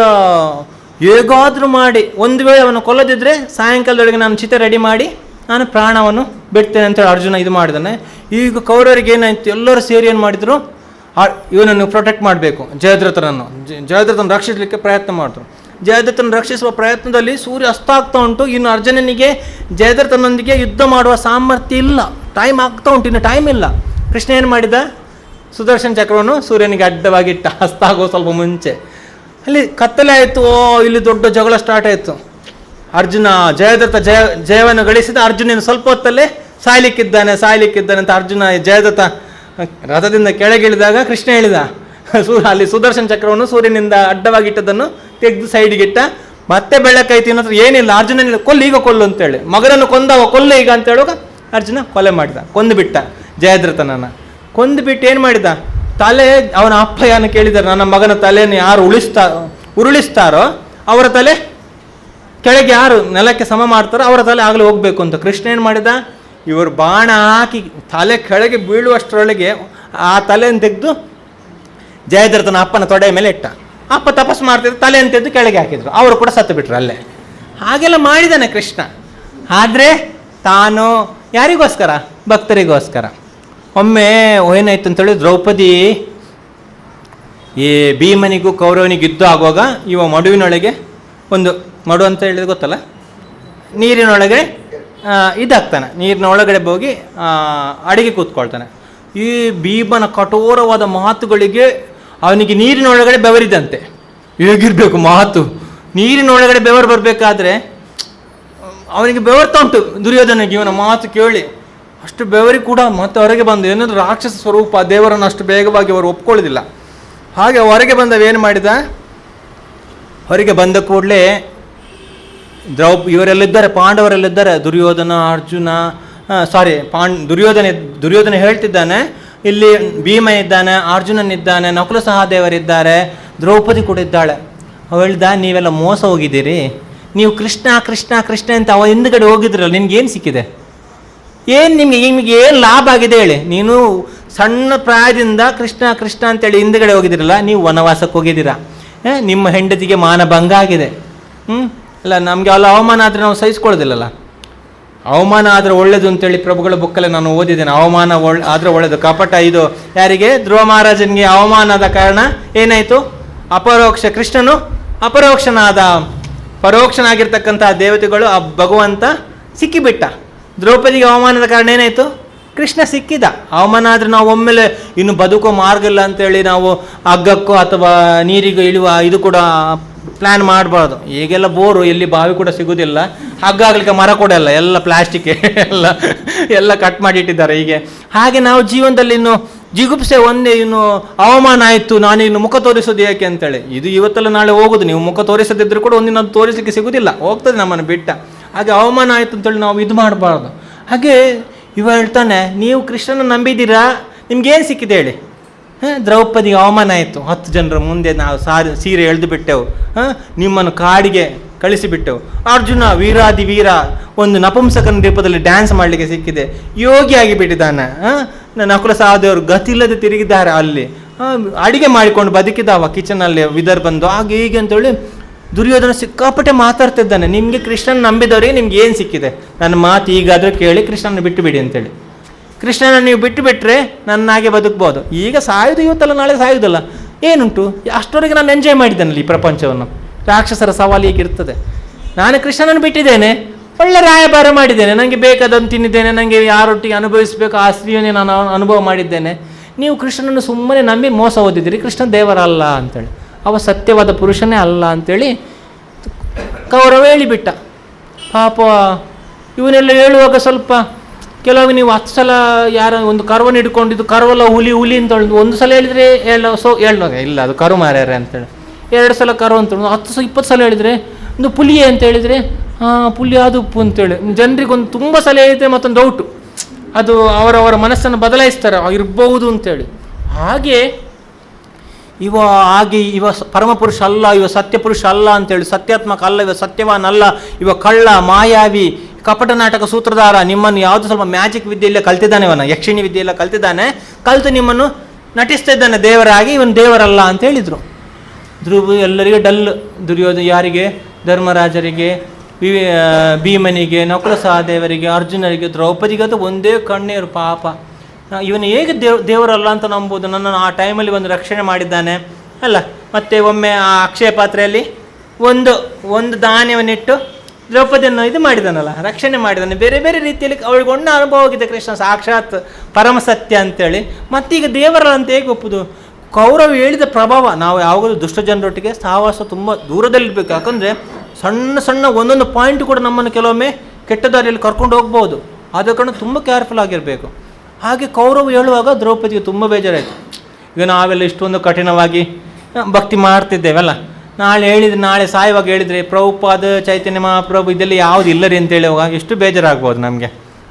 ಹೇಗಾದರೂ ಮಾಡಿ ಒಂದು ವೇಳೆ ಅವನು ಕೊಲ್ಲದಿದ್ದರೆ ಸಾಯಂಕಾಲದೊಳಗೆ ನಾನು ಚಿತೆ ರೆಡಿ ಮಾಡಿ ನಾನು ಪ್ರಾಣವನ್ನು ಬಿಡ್ತೇನೆ ಅಂತೇಳಿ ಅರ್ಜುನ ಇದು ಮಾಡಿದ್ದಾನೆ. ಈಗ ಕೌರವರಿಗೆ ಏನಾಯ್ತು, ಎಲ್ಲರೂ ಸೇರಿ ಏನು ಮಾಡಿದರು, ಇವನನ್ನು ಪ್ರೊಟೆಕ್ಟ್ ಮಾಡಬೇಕು, ಜಯದ್ರಥನ ರಕ್ಷಿಸಲಿಕ್ಕೆ ಪ್ರಯತ್ನ ಮಾಡಿದ್ರು. ಜಯದ್ರಥನ ರಕ್ಷಿಸುವ ಪ್ರಯತ್ನದಲ್ಲಿ ಸೂರ್ಯ ಅಸ್ತ ಆಗ್ತಾ ಉಂಟು. ಇನ್ನು ಅರ್ಜುನನಿಗೆ ಜಯದ್ರಥನೊಂದಿಗೆ ಯುದ್ಧ ಮಾಡುವ ಸಾಮರ್ಥ್ಯ ಇಲ್ಲ, ಟೈಮ್ ಆಗ್ತಾ ಉಂಟು, ಇನ್ನು ಟೈಮ್ ಇಲ್ಲ. ಕೃಷ್ಣ ಏನು ಮಾಡಿದ, ಸುದರ್ಶನ ಚಕ್ರವನ್ನು ಸೂರ್ಯನಿಗೆ ಅಡ್ಡವಾಗಿಟ್ಟ, ಅಸ್ತ ಆಗೋ ಸ್ವಲ್ಪ ಮುಂಚೆ. ಅಲ್ಲಿ ಕತ್ತಲೆ ಆಯಿತು, ಇಲ್ಲಿ ದೊಡ್ಡ ಜಗಳ ಸ್ಟಾರ್ಟ್ ಆಯಿತು. ಅರ್ಜುನ ಜಯವನ್ನು ಗಳಿಸಿದ. ಅರ್ಜುನನ ಸ್ವಲ್ಪ ಹೊತ್ತಲ್ಲೇ ಸಾಯ್ಲಿಕ್ಕಿದ್ದಾನೆ ಅಂತ ಅರ್ಜುನ ಜಯದ್ರಥ ರಥದಿಂದ ಕೆಳಗಿಳಿದಾಗ ಕೃಷ್ಣ ಹೇಳಿದ, ಅಲ್ಲಿ ಸುದರ್ಶನ ಚಕ್ರವನ್ನು ಸೂರ್ಯನಿಂದ ಅಡ್ಡವಾಗಿಟ್ಟದನ್ನು ತೆಗೆದು ಸೈಡ್ಗಿಟ್ಟ. ಮತ್ತೆ ಬೆಳಕಾಯ್ತು, ಇನ್ನತ್ರ ಏನಿಲ್ಲ, ಅರ್ಜುನ ಕೊಲ್ಲು ಅಂತೇಳಿ, ಮಗನನ್ನು ಕೊಲ್ಲು ಈಗ ಅಂತ ಹೇಳುವಾಗ ಅರ್ಜುನ ಕೊಲೆ ಮಾಡಿದ, ಕೊಂದುಬಿಟ್ಟ ಜಯದ್ರಥನನ್ನು. ಕೊಂದುಬಿಟ್ಟು ಏನು ಮಾಡಿದ, ತಲೆ ಅವನ ಅಪ್ಪ ಯಾನು ಕೇಳಿದ್ದಾರೆ, ನನ್ನ ಮಗನ ತಲೆಯನ್ನು ಯಾರು ಉರುಳಿಸ್ತಾರೋ ಅವರ ತಲೆ ಕೆಳಗೆ ಯಾರು ನೆಲಕ್ಕೆ ಸಮ ಮಾಡ್ತಾರೋ ಅವರ ತಲೆ ಆಗಲೇ ಹೋಗಬೇಕು ಅಂತ. ಕೃಷ್ಣ ಏನು ಮಾಡಿದ, ಇವರು ಬಾಣ ಹಾಕಿ ತಲೆ ಕೆಳಗೆ ಬೀಳುವಷ್ಟರೊಳಗೆ ಆ ತಲೆಯನ್ನು ತೆಗೆದು ಜಯದ್ರಥನ ಅಪ್ಪನ ತೊಡೆಯ ಮೇಲೆ ಇಟ್ಟ. ಅಪ್ಪ ತಪಸ್ಸು ಮಾಡ್ತಿದ್ರು, ತಲೆ ಅಂತೆದ್ದು ಕೆಳಗೆ ಹಾಕಿದ್ರು, ಅವರು ಕೂಡ ಸತ್ತು ಬಿಟ್ರು ಅಲ್ಲೇ. ಹಾಗೆಲ್ಲ ಮಾಡಿದ್ದಾನೆ ಕೃಷ್ಣ. ಆದರೆ ತಾನು ಯಾರಿಗೋಸ್ಕರ, ಭಕ್ತರಿಗೋಸ್ಕರ. ಒಮ್ಮೆ ಏನಾಯ್ತು ಅಂತೇಳಿ, ದ್ರೌಪದಿ ಈ ಭೀಮನಿಗೂ ಕೌರವನಿಗೂ ಯುದ್ಧ ಆಗುವಾಗ ಇವ ಮಡುವಿನೊಳಗೆ, ಒಂದು ಮಡು ಅಂತ ಹೇಳಿದ್ರೆ ಗೊತ್ತಲ್ಲ, ನೀರಿನೊಳಗೆ ಇದಾಗ್ತಾನೆ, ನೀರಿನ ಒಳಗಡೆ ಹೋಗಿ ಅಡಿಗೆ ಕೂತ್ಕೊಳ್ತಾನೆ. ಈ ಭೀಮನ ಕಠೋರವಾದ ಮಾತುಗಳಿಗೆ ಅವನಿಗೆ ನೀರಿನೊಳಗಡೆ ಬೆವರಿದಂತೆ. ಹೇಗಿರಬೇಕು ಮಾತು, ನೀರಿನೊಳಗಡೆ ಬೆವರು ಬರಬೇಕಾದ್ರೆ ಅವನಿಗೆ ಬೆವರ್ತಾ ಉಂಟು ದುರ್ಯೋಧನಿಗೆ ಇವನ ಮಾತು ಕೇಳಿ. ಅಷ್ಟು ಬೆವರಿ ಕೂಡ ಮತ್ತೆ ಹೊರಗೆ ಬಂದು, ಏನಾದರೂ ರಾಕ್ಷಸ ಸ್ವರೂಪ, ದೇವರನ್ನು ಅಷ್ಟು ಬೇಗವಾಗಿ ಅವರು ಒಪ್ಕೊಳ್ಳೋದಿಲ್ಲ. ಹಾಗೆ ಹೊರಗೆ ಬಂದವೇನು ಮಾಡಿದ, ಹೊರಗೆ ಬಂದ ಕೂಡಲೇ ಇವರೆಲ್ಲಿದ್ದಾರೆ, ಪಾಂಡವರೆಲ್ಲಿದ್ದಾರೆ, ದುರ್ಯೋಧನ, ಅರ್ಜುನ, ದುರ್ಯೋಧನ ಹೇಳ್ತಿದ್ದಾನೆ, ಇಲ್ಲಿ ಭೀಮ ಇದ್ದಾನೆ, ಅರ್ಜುನನಿದ್ದಾನೆ, ನಕುಲ ಸಹದೇವರಿದ್ದಾರೆ, ದ್ರೌಪದಿ ಕೂಡ ಇದ್ದಾಳೆ. ಹೇಳ್ದ, ನೀವೆಲ್ಲ ಮೋಸ ಹೋಗಿದ್ದೀರಿ, ನೀವು ಕೃಷ್ಣ ಕೃಷ್ಣ ಕೃಷ್ಣ ಅಂತ ಅವ ಹಿಂದ್ಗಡೆ ಹೋಗಿದ್ರಲ್ಲ, ನಿನ್ಗೇನು ಸಿಕ್ಕಿದೆ? ಏನು ನಿಮಗೆ ಏನು ಲಾಭ ಆಗಿದೆ ಹೇಳಿ? ನೀನು ಸಣ್ಣ ಪ್ರಾಯದಿಂದ ಕೃಷ್ಣ ಕೃಷ್ಣ ಅಂತೇಳಿ ಹಿಂದ್ಗಡೆ ಹೋಗಿದ್ದೀರಲ್ಲ, ನೀವು ವನವಾಸಕ್ಕೆ ಹೋಗಿದ್ದೀರಾ, ನಿಮ್ಮ ಹೆಂಡತಿಗೆ ಮಾನಭಂಗ ಆಗಿದೆ. ಅಲ್ಲ, ನಮಗೆ ಅಲ್ಲ ಅವಮಾನ ಆದರೆ ನಾವು ಸಹಿಸ್ಕೊಳ್ಳೋದಿಲ್ಲಲ್ಲ. ಅವಮಾನ ಆದರೆ ಒಳ್ಳೇದು ಅಂತೇಳಿ ಪ್ರಭುಗಳ ಬುಕ್ಕಲ್ಲಿ ನಾನು ಓದಿದ್ದೇನೆ. ಅವಮಾನ ಆದರೆ ಒಳ್ಳೇದು. ಕಪಟ ಇದು ಯಾರಿಗೆ? ಧ್ರುವ ಮಹಾರಾಜನಿಗೆ ಅವಮಾನದ ಕಾರಣ ಏನಾಯಿತು? ಅಪರೋಕ್ಷ ಕೃಷ್ಣನು ಅಪರೋಕ್ಷನಾದ, ಪರೋಕ್ಷನಾಗಿರ್ತಕ್ಕಂಥ ದೇವತೆಗಳು ಆ ಭಗವಂತ ಸಿಕ್ಕಿಬಿಟ್ಟ. ದ್ರೌಪದಿಗೆ ಅವಮಾನದ ಕಾರಣ ಏನಾಯಿತು? ಕೃಷ್ಣ ಸಿಕ್ಕಿದ. ಅವಮಾನ ಆದರೆ ನಾವು ಒಮ್ಮೆಲೆ ಇನ್ನು ಬದುಕೋ ಮಾರ್ಗ ಇಲ್ಲ ಅಂತೇಳಿ ನಾವು ಹಗ್ಗಕ್ಕೋ ಅಥವಾ ನೀರಿಗೆ ಇಳುವ ಇದು ಕೂಡ ಪ್ಲ್ಯಾನ್ ಮಾಡಬಾರ್ದು. ಈಗೆಲ್ಲ ಬೋರು, ಎಲ್ಲಿ ಬಾವಿ ಕೂಡ ಸಿಗೋದಿಲ್ಲ, ಹಗ್ಗ ಆಗ್ಲಿಕ್ಕೆ ಮರ ಕೂಡ ಇಲ್ಲ, ಎಲ್ಲ ಪ್ಲಾಸ್ಟಿಕ್ ಎಲ್ಲ ಕಟ್ ಮಾಡಿಟ್ಟಿದ್ದಾರೆ. ಹೀಗೆ ಹಾಗೆ ನಾವು ಜೀವನದಲ್ಲಿ ಇನ್ನು ಜಿಗುಪ್ಸೆ ಒಂದೇ, ಇನ್ನು ಅವಮಾನ ಆಯಿತು, ನಾನಿನ್ನು ಮುಖ ತೋರಿಸೋದು ಏಕೆ ಅಂತೇಳಿ. ಇದು ಇವತ್ತೆಲ್ಲ ನಾಳೆ ಹೋಗೋದು. ನೀವು ಮುಖ ತೋರಿಸದಿದ್ದರೂ ಕೂಡ ಒಂದಿನ ತೋರಿಸಲಿಕ್ಕೆ ಸಿಗೋದಿಲ್ಲ, ಹೋಗ್ತದೆ ನಮ್ಮನ್ನು ಬಿಟ್ಟ. ಹಾಗೆ ಅವಮಾನ ಆಯಿತು ಅಂತೇಳಿ ನಾವು ಇದು ಮಾಡಬಾರ್ದು. ಹಾಗೆ ಇವ ಹೇಳ್ತಾನೆ, ನೀವು ಕೃಷ್ಣನ ನಂಬಿದ್ದೀರಾ, ನಿಮ್ಗೇನು ಸಿಕ್ಕಿದೆ ಹೇಳಿ? ದ್ರೌಪದಿಗೆ ಅವಮಾನ ಆಯಿತು, 10 ಜನರ ಮುಂದೆ ನಾವು ಸೀರೆ ಎಳೆದು ಬಿಟ್ಟೆವು, ನಿಮ್ಮನ್ನು ಕಾಡಿಗೆ ಕಳಿಸಿಬಿಟ್ಟೆವು. ಅರ್ಜುನ ವೀರಾದಿ ವೀರ ಒಂದು ನಪುಂಸಕನ ರೂಪದಲ್ಲಿ ಡ್ಯಾನ್ಸ್ ಮಾಡಲಿಕ್ಕೆ ಸಿಕ್ಕಿದೆ, ಯೋಗಿಯಾಗಿ ಬಿಟ್ಟಿದ್ದಾನೆ. ನಕುಲ ಸಹದೇವರು ಗತಿಲ್ಲದೆ ತಿರುಗಿದ್ದಾರೆ, ಅಲ್ಲಿ ಅಡಿಗೆ ಮಾಡಿಕೊಂಡು ಬದುಕಿದಾವ ಕಿಚನಲ್ಲಿ ವಿದರ್ಭಂದು, ಹಾಗೆ ಹೀಗೆ ಅಂತೇಳಿ ದುರ್ಯೋಧನ ಸಿಕ್ಕಾಪಟ್ಟೆ ಮಾತಾಡ್ತಿದ್ದಾನೆ. ನಿಮಗೆ ಕೃಷ್ಣನ ನಂಬಿದವರಿಗೆ ನಿಮ್ಗೆ ಏನು ಸಿಕ್ಕಿದೆ? ನನ್ನ ಮಾತು ಈಗಾದರೂ ಕೇಳಿ ಕೃಷ್ಣನ ಬಿಟ್ಟು ಬಿಡಿ ಅಂತೇಳಿ. ಕೃಷ್ಣನ ನೀವು ಬಿಟ್ಟು ಬಿಟ್ಟರೆ ನನ್ನಾಗೆ ಬದುಕ್ಬೋದು. ಈಗ ಸಾಯೋದು ಇವತ್ತಲ್ಲ, ನಾಳೆ ಸಾಯೋದಲ್ಲ, ಏನುಂಟು? ಅಷ್ಟವರೆಗೆ ನಾನು ಎಂಜಾಯ್ ಮಾಡಿದ್ದೇನಲ್ಲ ಈ ಪ್ರಪಂಚವನ್ನು. ರಾಕ್ಷಸರ ಸವಾಲು ಹೀಗಿರ್ತದೆ. ನಾನು ಕೃಷ್ಣನನ್ನು ಬಿಟ್ಟಿದ್ದೇನೆ, ಒಳ್ಳೆ ರಾಯಭಾರ ಮಾಡಿದ್ದೇನೆ, ನನಗೆ ಬೇಕಾದನ್ನು ತಿನ್ನಿದ್ದೇನೆ, ನನಗೆ ಯಾರೊಟ್ಟಿಗೆ ಅನುಭವಿಸಬೇಕು ಆ ಸ್ತ್ರೀಯನ್ನೇ ನಾನು ಅನುಭವ ಮಾಡಿದ್ದೇನೆ. ನೀವು ಕೃಷ್ಣನನ್ನು ಸುಮ್ಮನೆ ನಂಬಿ ಮೋಸ ಓದಿದ್ದೀರಿ. ಕೃಷ್ಣ ದೇವರಲ್ಲ ಅಂತೇಳಿ, ಅವ ಸತ್ಯವಾದ ಪುರುಷನೇ ಅಲ್ಲ ಅಂತೇಳಿ ಕೌರವ ಹೇಳಿಬಿಟ್ಟ. ಪಾಪ ಇವನ್ನೆಲ್ಲ ಹೇಳುವಾಗ ಸ್ವಲ್ಪ ಕೆಲವು ನೀವು 10 ಸಲ ಯಾರ ಒಂದು ಕರುವನ್ನು ಹಿಡ್ಕೊಂಡಿದ್ದು, ಕರುವಲ್ಲ ಹುಲಿ ಹುಲಿ ಅಂತ ಒಂದು ಸಲ ಹೇಳಿದರೆ ಹೇಳುವಾಗ ಇಲ್ಲ ಅದು ಕರು ಮಾರ್ಯಾರೆ ಅಂತೇಳಿ, 2 ಸಲ ಕರು ಅಂತ 10 20 ಸಲ ಹೇಳಿದರೆ ಒಂದು ಪುಲಿಯೇ ಅಂತ ಹೇಳಿದರೆ ಪುಲಿ ಅದು ಉಪ್ಪು ಅಂತೇಳಿ ಜನರಿಗೆ ಒಂದು ತುಂಬ ಸಲ ಹೇಳಿದರೆ ಮತ್ತೊಂದು ಡೌಟು, ಅದು ಅವರವರ ಮನಸ್ಸನ್ನು ಬದಲಾಯಿಸ್ತಾರೆ ಇರ್ಬೋದು ಅಂತೇಳಿ. ಹಾಗೆ ಇವ ಪರಮಪುರುಷ ಅಲ್ಲ, ಇವ ಸತ್ಯಪುರುಷ ಅಲ್ಲ ಅಂತೇಳಿ, ಸತ್ಯಾತ್ಮಕ ಅಲ್ಲ, ಇವ ಸತ್ಯವಾನ್ ಅಲ್ಲ, ಇವ ಕಳ್ಳ ಮಾಯಾವಿ ಕಪಟ ನಾಟಕ ಸೂತ್ರಧಾರ, ನಿಮ್ಮನ್ನು ಯಾವುದು ಸ್ವಲ್ಪ ಮ್ಯಾಜಿಕ್ ವಿದ್ಯೆಯಲ್ಲೇ ಕಲ್ತಿದ್ದಾನೆ, ಇವನ ಯಕ್ಷಿಣಿ ವಿದ್ಯೆಯೆಲ್ಲ ಕಲ್ತಿದ್ದಾನೆ, ಕಲಿತು ನಿಮ್ಮನ್ನು ನಟಿಸ್ತಾ ಇದ್ದಾನೆ ದೇವರಾಗಿ, ಇವನು ದೇವರಲ್ಲ ಅಂತ ಹೇಳಿದರು. ಧ್ರುವ ಎಲ್ಲರಿಗೆ ಡಲ್. ದುರ್ಯೋಧನ ಯಾರಿಗೆ? ಧರ್ಮರಾಜರಿಗೆ, ಭೀಮನಿಗೆ, ನಕುಲ ಸಹದೇವರಿಗೆ, ಅರ್ಜುನರಿಗೆ, ದ್ರೌಪದಿಗೆ ಅದು ಒಂದೇ ಕಣ್ಣೀರು. ಪಾಪ ಇವನು ಹೇಗೆ ದೇವರಲ್ಲ ಅಂತ ನಂಬೋದು? ನನ್ನನ್ನು ಆ ಟೈಮಲ್ಲಿ ಒಂದು ರಕ್ಷಣೆ ಮಾಡಿದ್ದಾನೆ ಅಲ್ಲ. ಮತ್ತು ಒಮ್ಮೆ ಆ ಅಕ್ಷಯ ಪಾತ್ರೆಯಲ್ಲಿ ಒಂದು ಧಾನ್ಯವನ್ನಿಟ್ಟು ದ್ರೌಪದಿಯನ್ನು ಇದು ಮಾಡಿದಾನಲ್ಲ, ರಕ್ಷಣೆ ಮಾಡಿದ್ದಾನೆ. ಬೇರೆ ಬೇರೆ ರೀತಿಯಲ್ಲಿ ಅವಳಿಗೆ ಒಳ್ಳೆ ಅನುಭವ ಆಗಿದೆ ಕೃಷ್ಣ ಸಾಕ್ಷಾತ್ ಪರಮ ಸತ್ಯ ಅಂತೇಳಿ. ಮತ್ತೀಗ ದೇವರಲ್ಲ ಅಂತ ಹೇಗೆ ಒಪ್ಪುದು? ಕೌರವ ಹೇಳಿದ ಪ್ರಭಾವ. ನಾವು ಯಾವಾಗಲೂ ದುಷ್ಟ ಜನರೊಟ್ಟಿಗೆ ಸಹವಾಸ ತುಂಬ ದೂರದಲ್ಲಿರಬೇಕು. ಯಾಕಂದರೆ ಸಣ್ಣ ಸಣ್ಣ ಒಂದೊಂದು ಪಾಯಿಂಟ್ ಕೂಡ ನಮ್ಮನ್ನು ಕೆಲವೊಮ್ಮೆ ಕೆಟ್ಟ ದಾರಿಯಲ್ಲಿ ಕರ್ಕೊಂಡು ಹೋಗ್ಬೋದು. ಆದ ಕಾರಣ ತುಂಬ ಕೇರ್ಫುಲ್ ಆಗಿರಬೇಕು. ಹಾಗೆ ಕೌರವ ಹೇಳುವಾಗ ದ್ರೌಪದಿಗೆ ತುಂಬ ಬೇಜಾರಾಯಿತು. ಈಗ ನಾವೆಲ್ಲ ಇಷ್ಟೊಂದು ಕಠಿಣವಾಗಿ ಭಕ್ತಿ ಮಾಡ್ತಿದ್ದೇವಲ್ಲ, ನಾಳೆ ಸಾಯುವಾಗ ಹೇಳಿದರೆ ಪ್ರಭುಪಾದ ಚೈತನ್ಯ ಮಹಾಪ್ರಭು ಇದೆಲ್ಲ ಯಾವುದು ಇಲ್ಲರಿ ಅಂತ ಹೇಳುವಾಗ ಎಷ್ಟು ಬೇಜಾರಾಗ್ಬೋದು ನಮಗೆ.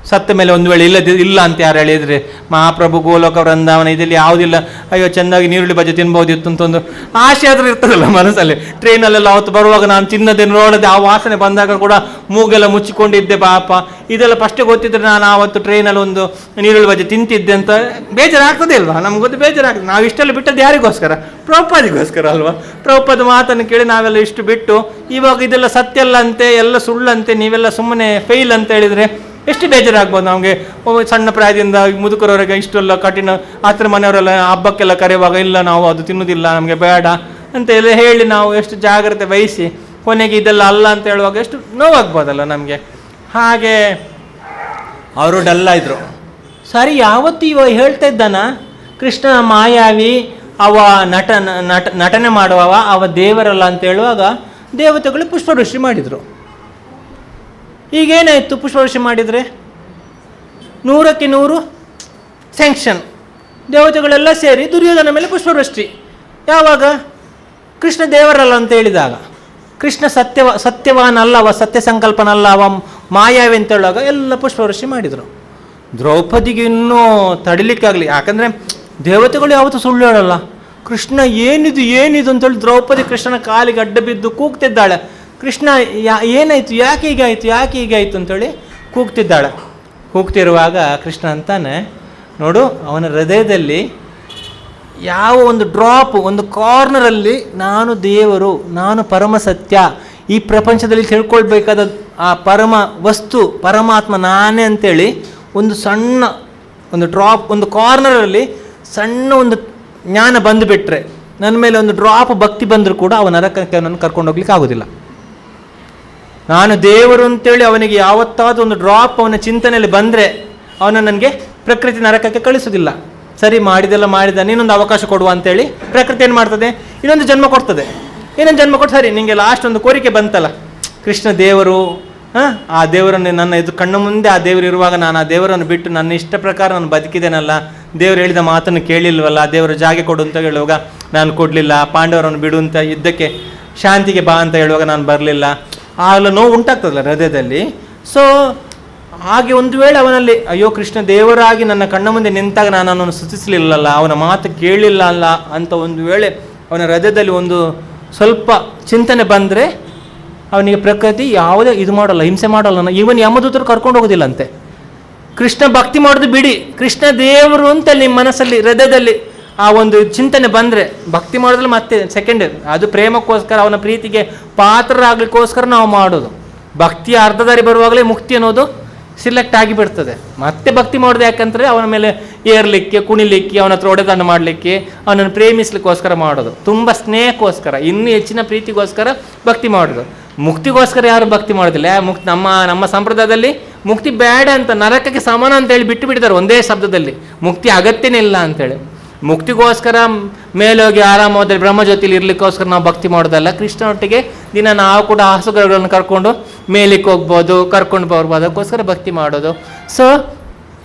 ಸತ್ತ ಮೇಲೆ ಒಂದು ವೇಳೆ ಇಲ್ಲ ಅಂತ ಯಾರು ಹೇಳಿದರೆ ಮಹಾಪ್ರಭು ಗೋಲೋಕ ವೃಂದಾವನ ಇದೆಲ್ಲಿ ಯಾವುದಿಲ್ಲ, ಅಯ್ಯೋ ಚೆಂದಾಗಿ ನೀರುಳ್ಳಿ ಬಜ್ಜೆ ತಿನ್ಬೋದಿತ್ತು ಅಂತ ಒಂದು ಆಸೆ ಆದರೂ ಇರ್ತದಲ್ಲ ಮನಸ್ಸಲ್ಲಿ. ಟ್ರೈನಲ್ಲೆಲ್ಲ ಅವತ್ತು ಬರುವಾಗ ನಾನು ತಿನ್ನದೆ ನೋಡದೆ ಆ ವಾಸನೆ ಬಂದಾಗ ಕೂಡ ಮೂಗೆಲ್ಲ ಮುಚ್ಚಿಕೊಂಡಿದ್ದೆ. ಪಾಪ ಇದೆಲ್ಲ ಫಸ್ಟೇ ಗೊತ್ತಿದ್ದರೆ ನಾನು ಆವತ್ತು ಟ್ರೈನಲ್ಲಿ ಒಂದು ನೀರುಳ್ಳಿ ಬಜ್ಜೆ ತಿಂತಿದ್ದೆ ಅಂತ ಬೇಜಾರಾಗ್ತದೆ ಅಲ್ವಾ? ನಮ್ಗೆ ಗೊತ್ತು ಬೇಜಾರಾಗ್ತದೆ. ನಾವು ಇಷ್ಟೆಲ್ಲ ಬಿಟ್ಟದ್ದು ಯಾರಿಗೋಸ್ಕರ? ಪ್ರಭುಪಾದಿಗೋಸ್ಕರ ಅಲ್ವಾ? ಪ್ರಭುಪಾದ ಮಾತನ್ನು ಕೇಳಿ ನಾವೆಲ್ಲ ಇಷ್ಟು ಬಿಟ್ಟು ಇವಾಗ ಇದೆಲ್ಲ ಸತ್ಯ ಅಲ್ಲ ಅಂತೆ, ಎಲ್ಲ ಸುಳ್ಳಂತೆ, ನೀವೆಲ್ಲ ಸುಮ್ಮನೆ ಫೇಲ್ ಅಂತ ಹೇಳಿದರೆ ಎಷ್ಟು ಬೇಜಾರಾಗ್ಬೋದು ನಮಗೆ. ಸಣ್ಣ ಪ್ರಾಯದಿಂದ ಮುದುಕರವರೆಗೆ ಇಷ್ಟೆಲ್ಲ ಕಠಿಣ ಹತ್ತಿರ ಮನೆಯವರೆಲ್ಲ ಹಬ್ಬಕ್ಕೆಲ್ಲ ಕರೆಯುವಾಗ ಇಲ್ಲ ನಾವು ಅದು ತಿನ್ನೋದಿಲ್ಲ ನಮಗೆ ಬೇಡ ಅಂತ ಎಲ್ಲ ಹೇಳಿ ನಾವು ಎಷ್ಟು ಜಾಗ್ರತೆ ವಹಿಸಿ ಕೊನೆಗೆ ಇದೆಲ್ಲ ಅಲ್ಲ ಅಂತ ಹೇಳುವಾಗ ಎಷ್ಟು ನೋವಾಗ್ಬೋದಲ್ಲ ನಮಗೆ. ಹಾಗೆ ಅವರು ಡಲ್ಲ ಇದ್ರು. ಸರಿ, ಯಾವತ್ತು ಇವ ಹೇಳ್ತಾ ಇದ್ದಾನ ಕೃಷ್ಣ ಮಾಯಾವಿ, ಅವ ನಟನೆ ಮಾಡುವವ, ಅವ ದೇವರಲ್ಲ ಅಂತ ಹೇಳುವಾಗ ದೇವತೆಗಳು ಪುಷ್ಪವೃಷ್ಟಿ ಮಾಡಿದರು. ಈಗೇನಾಯಿತು? ಪುಷ್ಪವೃಷ್ಟಿ ಮಾಡಿದರೆ 100ಕ್ಕೆ 100 ಸ್ಯಾಂಕ್ಷನ್. ದೇವತೆಗಳೆಲ್ಲ ಸೇರಿ ದುರ್ಯೋಧನ ಮೇಲೆ ಪುಷ್ಪವೃಷ್ಟಿ. ಯಾವಾಗ? ಕೃಷ್ಣ ದೇವರಲ್ಲ ಅಂತ ಹೇಳಿದಾಗ. ಕೃಷ್ಣ ಸತ್ಯವಾನ್ ಅಲ್ಲ, ಅವ ಸತ್ಯ ಸಂಕಲ್ಪನಲ್ಲ, ಅವ ಮಾಯಾವಿ ಅಂತ ಹೇಳುವಾಗ ಎಲ್ಲ ಪುಷ್ಪವೃಷ್ಟಿ ಮಾಡಿದರು. ದ್ರೌಪದಿಗೆ ಇನ್ನೂ ತಡಿಲಿಕ್ಕಾಗಲಿ, ಯಾಕಂದರೆ ದೇವತೆಗಳು ಯಾವತ್ತೂ ಸುಳ್ಳು ಹೇಳಲ್ಲ. ಕೃಷ್ಣ ಏನಿದು ಏನಿದು ಅಂತೇಳಿ ದ್ರೌಪದಿ ಕೃಷ್ಣನ ಕಾಲಿಗೆ ಅಡ್ಡ ಬಿದ್ದು ಕೂಗ್ತಿದ್ದಾಳೆ. ಕೃಷ್ಣ ಏನಾಯಿತು, ಯಾಕೆ ಹೀಗಾಯಿತು ಅಂತೇಳಿ ಕೂಗ್ತಿದ್ದಾಳೆ. ಕೂಗ್ತಿರುವಾಗ ಕೃಷ್ಣ ಅಂತಾನೆ, ನೋಡು ಅವನ ಹೃದಯದಲ್ಲಿ ಯಾವ ಒಂದು ಡ್ರಾಪ್, ಒಂದು ಕಾರ್ನರಲ್ಲಿ ನಾನು ದೇವರು, ನಾನು ಪರಮ ಸತ್ಯ, ಈ ಪ್ರಪಂಚದಲ್ಲಿ ತಿಳ್ಕೊಳ್ಬೇಕಾದ ಆ ಪರಮ ವಸ್ತು ಪರಮಾತ್ಮ ನಾನೇ ಅಂತೇಳಿ ಒಂದು ಸಣ್ಣ ಒಂದು ಡ್ರಾಪ್, ಒಂದು ಕಾರ್ನರಲ್ಲಿ ಸಣ್ಣ ಒಂದು ಜ್ಞಾನ ಬಂದುಬಿಟ್ರೆ, ನನ್ನ ಮೇಲೆ ಒಂದು ಡ್ರಾಪ್ ಭಕ್ತಿ ಬಂದರೂ ಕೂಡ ಅವನ ನರಕಕ್ಕೆ ಅವನನ್ನು ಕರ್ಕೊಂಡು ಹೋಗ್ಲಿಕ್ಕೆ ಆಗೋದಿಲ್ಲ. ನಾನು ದೇವರು ಅಂತೇಳಿ ಅವನಿಗೆ ಯಾವತ್ತಾದ್ರೂ ಒಂದು ಡ್ರಾಪ್ ಅವನ ಚಿಂತನೆಯಲ್ಲಿ ಬಂದರೆ ಅವನು ನನಗೆ ಪ್ರಕೃತಿ ನರಕಕ್ಕೆ ಕಳಿಸೋದಿಲ್ಲ. ಸರಿ ಮಾಡಿದೆಲ್ಲ ಮಾಡಿದ, ನೀನೊಂದು ಅವಕಾಶ ಕೊಡುವ ಅಂತೇಳಿ ಪ್ರಕೃತಿ ಏನು ಮಾಡ್ತದೆ, ಇನ್ನೊಂದು ಜನ್ಮ ಕೊಡ್ತದೆ. ಇನ್ನೊಂದು ಜನ್ಮ ಕೊಟ್ಟು ಸರಿ ನಿಮಗೆ ಲಾಸ್ಟ್ ಒಂದು ಕೋರಿಕೆ ಬಂತಲ್ಲ, ಕೃಷ್ಣ ದೇವರು, ಆ ದೇವರನ್ನು ನನ್ನ ಇದು ಕಣ್ಣು ಮುಂದೆ ಆ ದೇವರು ಇರುವಾಗ ನಾನು ಆ ದೇವರನ್ನು ಬಿಟ್ಟು ನನ್ನ ಇಷ್ಟ ಪ್ರಕಾರ ನಾನು ಬದುಕಿದ್ದೇನಲ್ಲ, ದೇವರು ಹೇಳಿದ ಮಾತನ್ನು ಕೇಳಿಲ್ವಲ್ಲ, ದೇವರು ಜಾಗೆ ಕೊಡು ಅಂತ ಹೇಳುವಾಗ ನಾನು ಕೊಡಲಿಲ್ಲ, ಪಾಂಡವರನ್ನು ಬಿಡು ಅಂತ ಯುದ್ಧಕ್ಕೆ ಶಾಂತಿಗೆ ಬಾ ಅಂತ ಹೇಳುವಾಗ ನಾನು ಬರಲಿಲ್ಲ, ಆಗಲೂ ನೋವು ಉಂಟಾಗ್ತದಲ್ಲ ಹೃದಯದಲ್ಲಿ. ಸೊ ಹಾಗೆ ಒಂದು ವೇಳೆ ಅವನಲ್ಲಿ ಅಯ್ಯೋ ಕೃಷ್ಣ ದೇವರಾಗಿ ನನ್ನ ಕಣ್ಣ ಮುಂದೆ ನಿಂತಾಗ ನಾನು ಅವನನ್ನು ಸ್ತುತಿಸಲಿಲ್ಲಲ್ಲ, ಅವನ ಮಾತು ಕೇಳಲಿಲ್ಲ ಅಲ್ಲ ಅಂತ ಒಂದು ವೇಳೆ ಅವನ ಹೃದಯದಲ್ಲಿ ಒಂದು ಸ್ವಲ್ಪ ಚಿಂತನೆ ಬಂದರೆ ಅವನಿಗೆ ಪ್ರಕೃತಿ ಯಾವುದೇ ಇದು ಮಾಡಲ್ಲ, ಹಿಂಸೆ ಮಾಡಲ್ಲ. ಇವನ್ ಯಮದೂತರು ಕರ್ಕೊಂಡು ಹೋಗೋದಿಲ್ಲ ಅಂತೆ. ಕೃಷ್ಣ ಭಕ್ತಿ ಮಾಡೋದು ಬಿಡಿ, ಕೃಷ್ಣ ದೇವರು ಅಂತ ನಿಮ್ಮ ಮನಸ್ಸಲ್ಲಿ ಹೃದಯದಲ್ಲಿ ಆ ಒಂದು ಚಿಂತನೆ ಬಂದರೆ ಭಕ್ತಿ ಮಾಡೋದ್ರಲ್ಲಿ ಮತ್ತೆ ಸೆಕೆಂಡ್, ಅದು ಪ್ರೇಮಕ್ಕೋಸ್ಕರ ಅವನ ಪ್ರೀತಿಗೆ ಪಾತ್ರರಾಗಲಿಕ್ಕೋಸ್ಕರ ನಾವು ಮಾಡೋದು. ಭಕ್ತಿಯ ಅರ್ಧದಾರಿ ಬರುವಾಗಲೇ ಮುಕ್ತಿ ಅನ್ನೋದು ಸಿಲೆಕ್ಟ್ ಆಗಿಬಿಡ್ತದೆ. ಮತ್ತೆ ಭಕ್ತಿ ಮಾಡೋದು ಯಾಕಂದರೆ ಅವನ ಮೇಲೆ ಏರ್ಲಿಕ್ಕೆ, ಕುಣಿಲಿಕ್ಕೆ, ಅವನ ಹತ್ರ ಒಡೆದಾಟ ಮಾಡಲಿಕ್ಕೆ, ಅವನನ್ನು ಪ್ರೇಮಿಸ್ಲಿಕ್ಕೋಸ್ಕರ ಮಾಡೋದು, ತುಂಬ ಸ್ನೇಹಕ್ಕೋಸ್ಕರ, ಇನ್ನೂ ಹೆಚ್ಚಿನ ಪ್ರೀತಿಗೋಸ್ಕರ ಭಕ್ತಿ ಮಾಡೋದು. ಮುಕ್ತಿಗೋಸ್ಕರ ಯಾರು ಭಕ್ತಿ ಮಾಡೋದಿಲ್ಲ. ಮುಕ್ತಿ ನಮ್ಮ ಸಂಪ್ರದಾಯದಲ್ಲಿ ಮುಕ್ತಿ ಬೇಡ ಅಂತ, ನರಕಕ್ಕೆ ಸಮಾನ ಅಂತೇಳಿ ಬಿಟ್ಟು ಬಿಟ್ಟಿದ್ದಾರೆ ಒಂದೇ ಶಬ್ದದಲ್ಲಿ, ಮುಕ್ತಿ ಅಗತ್ಯನೇ ಇಲ್ಲ ಅಂತೇಳಿ. ಮುಕ್ತಿಗೋಸ್ಕರ ಮೇಲೋಗಿ ಆರಾಮೋದಲ್ಲಿ ಬ್ರಹ್ಮಜ್ಯೋತಿಲಿ ಇರ್ಲಿಕ್ಕೋಸ್ಕರ ನಾವು ಭಕ್ತಿ ಮಾಡೋದಲ್ಲ. ಕೃಷ್ಣನೊಟ್ಟಿಗೆ ದಿನ ನಾವು ಕೂಡ ಹಸುಗಳನ್ನು ಕರ್ಕೊಂಡು ಮೇಲಿಕ್ಕೆ ಹೋಗ್ಬೋದು, ಕರ್ಕೊಂಡು ಬರ್ಬೋದು, ಅದಕ್ಕೋಸ್ಕರ ಭಕ್ತಿ ಮಾಡೋದು. ಸೊ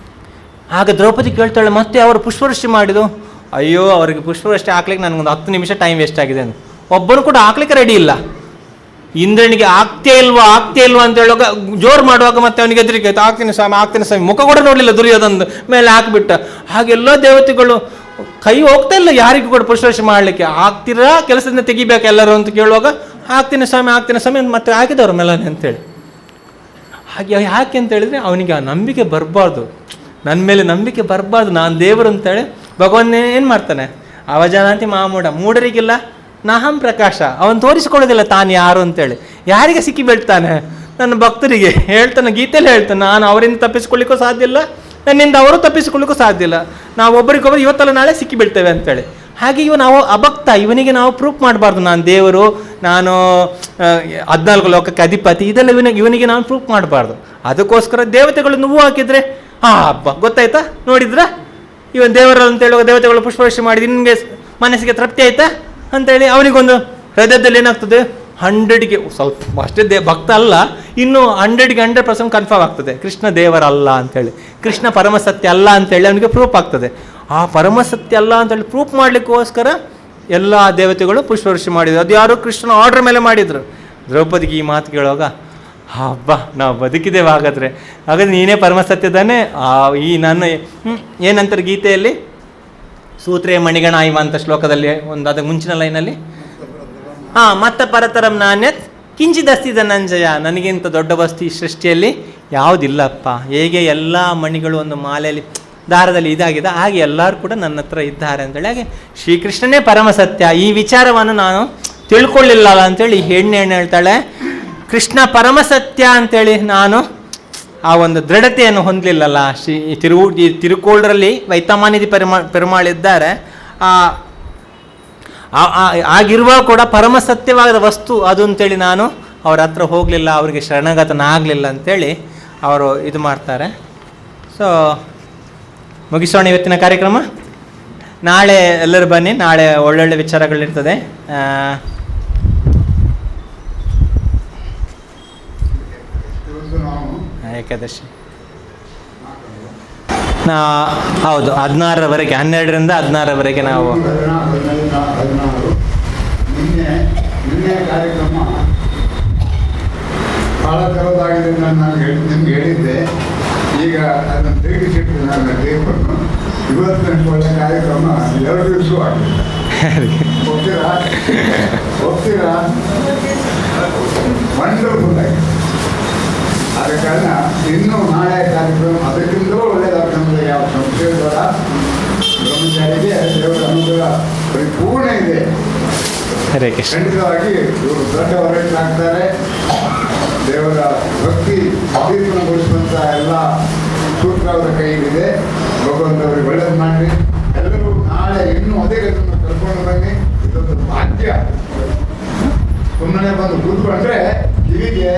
ಆಗ ದ್ರೌಪದಿ ಕೇಳ್ತಾಳೆ, ಮತ್ತೆ ಅವರು ಪುಷ್ಪವೃಷ್ಟಿ ಮಾಡಿದ್ದು, ಅಯ್ಯೋ ಅವರಿಗೆ ಪುಷ್ಪವೃಷ್ಟಿ ಹಾಕ್ಲಿಕ್ಕೆ ನನಗೊಂದು 10 ನಿಮಿಷ ಟೈಮ್ ವೇಸ್ಟ್ ಆಗಿದೆ ಅಂತ. ಒಬ್ಬನು ಕೂಡ ಹಾಕ್ಲಿಕ್ಕೆ ರೆಡಿ ಇಲ್ಲ. ಇಂದ್ರನಿಗೆ ಆಗ್ತೇ ಇಲ್ವಾ ಅಂತ ಹೇಳುವಾಗ ಜೋರು ಮಾಡುವಾಗ ಮತ್ತೆ ಅವನಿಗೆ ಹೆದರಿಕೆ ಆಯ್ತು, ಆಗ್ತೀನಿ ಸ್ವಾಮಿ, ಮುಖ ಕೂಡ ನೋಡಲಿಲ್ಲ ದುರ್ಯೋಧನ ಮೇಲೆ ಹಾಕಿಬಿಟ್ಟ. ಹಾಗೆಲ್ಲ ದೇವತೆಗಳು ಕೈ ಹೋಗ್ತಾ ಇಲ್ಲ ಯಾರಿಗೂ ಕೂಡ ಪುಷ್ಪವೃಷ್ಟಿ ಮಾಡಲಿಕ್ಕೆ. ಆಗ್ತಿರಾ ಕೆಲಸದಿಂದ ತೆಗಿಬೇಕು ಎಲ್ಲರೂ ಅಂತ ಕೇಳುವಾಗ ಆಗ್ತೀನಿ ಸ್ವಾಮಿ ಮತ್ತೆ ಹಾಕಿದವ್ರ ಮೇಲಾನೆ ಅಂತೇಳಿ. ಹಾಗೆ ಯಾಕೆ ಅಂತ ಹೇಳಿದ್ರೆ ಅವನಿಗೆ ಆ ನಂಬಿಕೆ ಬರಬಾರ್ದು, ನನ್ನ ಮೇಲೆ ನಂಬಿಕೆ ಬರಬಾರ್ದು, ನಾನು ದೇವರು ಅಂತೇಳಿ. ಭಗವಂತ ಏನು ಮಾಡ್ತಾನೆ, ಅವಜಾನಂತಿ ಮಾಮೂಢ, ಮೂಢರಿಗಿಲ್ಲ ನಾಹಂ ಪ್ರಕಾಶ, ಅವನು ತೋರಿಸಿಕೊಳ್ಳೋದಿಲ್ಲ ತಾನು ಯಾರು ಅಂತೇಳಿ. ಯಾರಿಗೆ ಸಿಕ್ಕಿ ಬೀಳ್ತಾನೆ, ನನ್ನ ಭಕ್ತರಿಗೆ ಹೇಳ್ತಾನೆ, ಗೀತೆಯಲ್ಲಿ ಹೇಳ್ತಾನೆ, ನಾನು ಅವರಿಂದ ತಪ್ಪಿಸ್ಕೊಳ್ಳಿಕ್ಕೂ ಸಾಧ್ಯ ಇಲ್ಲ, ನನ್ನಿಂದ ಅವರು ತಪ್ಪಿಸಿಕೊಳ್ಳಿಕ್ಕೂ ಸಾಧ್ಯ ಇಲ್ಲ, ನಾವು ಒಬ್ಬರಿಗೊಬ್ಬರು ಇವತ್ತಲ್ಲ ನಾಳೆ ಸಿಕ್ಕಿ ಬೀಳ್ತೇವೆ ಅಂತೇಳಿ. ಹಾಗೆ ನಾವು ಅಭಕ್ತ, ಇವನಿಗೆ ನಾವು ಪ್ರೂಫ್ ಮಾಡಬಾರ್ದು ನಾನು ದೇವರು, ನಾನು 14 ಲೋಕಕ್ಕೆ ಅಧಿಪತಿ, ಇದೆಲ್ಲ ಇವನಿಗೆ ನಾವು ಪ್ರೂಫ್ ಮಾಡಬಾರ್ದು. ಅದಕ್ಕೋಸ್ಕರ ದೇವತೆಗಳು ಹೂವು ಹಾಕಿದ್ರೆ ಹಬ್ಬ ಗೊತ್ತಾಯ್ತಾ, ನೋಡಿದ್ರ ಇವನ್ ದೇವರು ಅಂತ ಹೇಳುವ ದೇವತೆಗಳು ಪುಷ್ಪವೃಷ್ಟಿ ಮಾಡಿದ್ರೆ ನಿಮಗೆ ಮನಸ್ಸಿಗೆ ತೃಪ್ತಿ ಆಯ್ತಾ ಅಂತೇಳಿ ಅವನಿಗೊಂದು ಹೃದಯದಲ್ಲಿ ಏನಾಗ್ತದೆ, 100ಗೆ ಸ್ವಲ್ಪ ಅಷ್ಟೇ ಭಕ್ತ ಅಲ್ಲ, ಇನ್ನು 100ಗೆ 100% ಕನ್ಫರ್ಮ್ ಆಗ್ತದೆ ಕೃಷ್ಣ ದೇವರಲ್ಲ ಅಂತೇಳಿ, ಕೃಷ್ಣ ಪರಮಸತ್ಯ ಅಲ್ಲ ಅಂತೇಳಿ ಅವನಿಗೆ ಪ್ರೂಫ್ ಆಗ್ತದೆ. ಆ ಪರಮಸತ್ಯ ಅಲ್ಲ ಅಂತೇಳಿ ಪ್ರೂಫ್ ಮಾಡಲಿಕ್ಕೋಸ್ಕರ ಎಲ್ಲ ದೇವತೆಗಳು ಪುಷ್ಪವೃಷ್ಟಿ ಮಾಡಿದ್ರು. ಅದು ಯಾರು ಕೃಷ್ಣನ ಆರ್ಡರ್ ಮೇಲೆ ಮಾಡಿದರು. ದ್ರೌಪದಿಗೆ ಈ ಮಾತು ಕೇಳುವಾಗ ಹಬ್ಬ ನಾವು ಬದುಕಿದ್ದೇವೆ, ಹಾಗಾದರೆ ನೀನೇ ಪರಮಸತ್ಯದಾನೆ. ಈ ನನ್ನ ಏನಂತಾರೆ ಗೀತೆಯಲ್ಲಿ, ಸೂತ್ರೇ ಮಣಿಗಣ ಇವ ಅಂತ ಶ್ಲೋಕದಲ್ಲಿ ಒಂದು ಅದಕ್ಕೆ ಮುಂಚಿನ ಲೈನಲ್ಲಿ, ಮತ್ತ ಪರತರಂ ನಾಣ್ಯತ್ ಕಿಂಚಿದಸ್ತಿ ಧನಂಜಯ, ನನಗಿಂತ ದೊಡ್ಡ ವಸ್ತು ಈ ಸೃಷ್ಟಿಯಲ್ಲಿ ಯಾವುದಿಲ್ಲಪ್ಪ. ಹೇಗೆ ಎಲ್ಲ ಮಣಿಗಳು ಒಂದು ಮಾಲೆಯಲ್ಲಿ ದಾರದಲ್ಲಿ ಇದಾಗಿದೆ, ಹಾಗೆ ಎಲ್ಲರೂ ಕೂಡ ನನ್ನ ಹತ್ರ ಇದ್ದಾರೆ ಅಂತೇಳಿ. ಹಾಗೆ ಶ್ರೀಕೃಷ್ಣನೇ ಪರಮಸತ್ಯ, ಈ ವಿಚಾರವನ್ನು ನಾನು ತಿಳ್ಕೊಳ್ಳಿಲ್ಲ ಅಂತೇಳಿ ಹೆಣ್ಣು ಹೇಳ್ತಾಳೆ. ಕೃಷ್ಣ ಪರಮಸತ್ಯ ಅಂತೇಳಿ ನಾನು ಆ ಒಂದು ದೃಢತೆಯನ್ನು ಹೊಂದಲಿಲ್ಲಲ್ಲ. ಈ ತಿರುಕೋಳರಲ್ಲಿ ವೈತಮಾನಿಧಿ ಪೆರುಮಾಳಿದ್ದಾರೆ, ಆಗಿರುವ ಕೂಡ ಪರಮಸತ್ಯವಾದ ವಸ್ತು ಅದು ಅಂತೇಳಿ ನಾನು ಅವ್ರ ಹತ್ರ ಹೋಗಲಿಲ್ಲ, ಅವರಿಗೆ ಶರಣಾಗತನಾಗಲಿಲ್ಲ ಅಂತೇಳಿ ಅವರು ಇದು ಮಾಡ್ತಾರೆ. ಸೊ ಮುಗಿಸೋಣ ಇವತ್ತಿನ ಕಾರ್ಯಕ್ರಮ. ನಾಳೆ ಎಲ್ಲರೂ ಬನ್ನಿ, ನಾಳೆ ಒಳ್ಳೊಳ್ಳೆ ವಿಚಾರಗಳಿರ್ತದೆ. ಏಕಾದಶಿ ಹೌದು, 16ರವರೆಗೆ, 12ರಿಂದ 16ರವರೆಗೆ ನಾವು ನಿನ್ನೆ ಕಾರ್ಯಕ್ರಮ ಭಾಳ ತರೋದಾಗಿದೆ ನಾನು ನಿಮ್ಗೆ ಹೇಳಿದ್ದೆ. ಈಗ ಅದನ್ನು ತಿರುಗಿಸಿ ವಂಡರ್ಫುಲ್ ಆಗಿ. ಆದ ಕಾರಣ ಇನ್ನೂ ನಾಳೆ ಕಾರ್ಯಕ್ರಮ ಅದಕ್ಕಿಂತಲೂ ಒಳ್ಳೆಯದಾಗ್ತದೆ ನಮಗೆ ಯಾವ ಸಂಶಯ ಬೇಡ. ಬ್ರಹ್ಮಚಾರಿಗೆ ದೇವರ ಅನುಗ್ರಹ ಪರಿಪೂರ್ಣ ಇದೆ. ಹರೇ ಕೃಷ್ಣ. ಖಂಡಿತವಾಗಿ ಇವರು ದೊಡ್ಡ ಹೊರಟಾಗ್ತಾರೆ. ದೇವರ ಭಕ್ತಿ ಅತೀರ್ಣಗೊಳಿಸುವಂಥ ಎಲ್ಲ ಸೂತ್ರ ಅವರ ಕೈಯಲ್ಲಿದೆ. ಭಗವಂತವರಿಗೆ ಒಳ್ಳೇದು ಮಾಡಿ. ಎಲ್ಲರೂ ನಾಳೆ ಇನ್ನೂ ಅದೇ ಗತಿಯನ್ನು ಕರ್ಕೊಂಡು ಬನ್ನಿ. ಇದೊಂದು ಭಾಗ್ಯ. ಸುಮ್ಮನೆ ಬಂದು ಕೂತ್ಕೊಂಡ್ರೆ ಕಿವಿಗೆ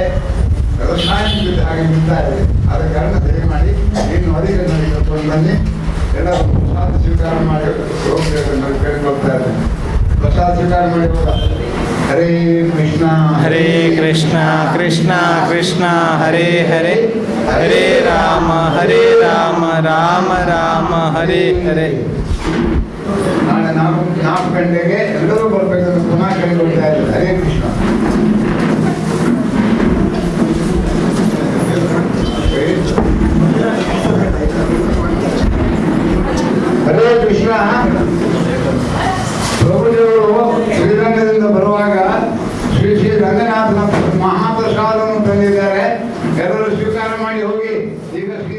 ವ್ಯವಸಾಯ ಹಾಗೆ ನಿಂತಾರೆ. ಆದ ಕಾರಣ ದಯಮಾಡಿ ಇನ್ನು ಅದೇ ಗತಿಯನ್ನು ಕರ್ಕೊಂಡು ಬನ್ನಿ. ಎಲ್ಲರೂ ಪ್ರಸಾದ ಸ್ವೀಕಾರ ಮಾಡಿ ಹೋಗ್ಬೇಕು ಕೇಳ್ಕೊಳ್ತಾ ಇದ್ದೇನೆ. ಪ್ರಸಾದ ಸ್ವೀಕಾರ ಮಾಡಿ ಹೋಗ. ಹರೇ ಕೃಷ್ಣ ಹರೇ ಕೃಷ್ಣ ಕೃಷ್ಣ ಕೃಷ್ಣ ಹರೇ ಹರೇ ಹರೇ ರಾಮ ರಾಮ ರಾಮ ಹರೇ ಹರೇ. ನಾಳೆ 4 ಗಂಟೆಗೆ ಎಲ್ಲರೂ ಬರ್ಬೇಕಂತ ಪುನಃ ಕೇಳ್ಕೊಳ್ತಾ ಇದ್ದಾರೆ. ಹರೇ ಕೃಷ್ಣ. ಹರೇ ಕೃಷ್ಣ. ಪ್ರಭುದೇವರು ಶ್ರೀರಂಗದಿಂದ ಬರುವಾಗ ಶ್ರೀ ಶ್ರೀ ರಂಗನಾಥನ ಮಹಾಪ್ರಸಾದವನ್ನು ತಂದಿದ್ದಾರೆ. ಎಲ್ಲರೂ ಸ್ವೀಕಾರ ಮಾಡಿ ಹೋಗಿ. ಈಗ ಶ್ರೀ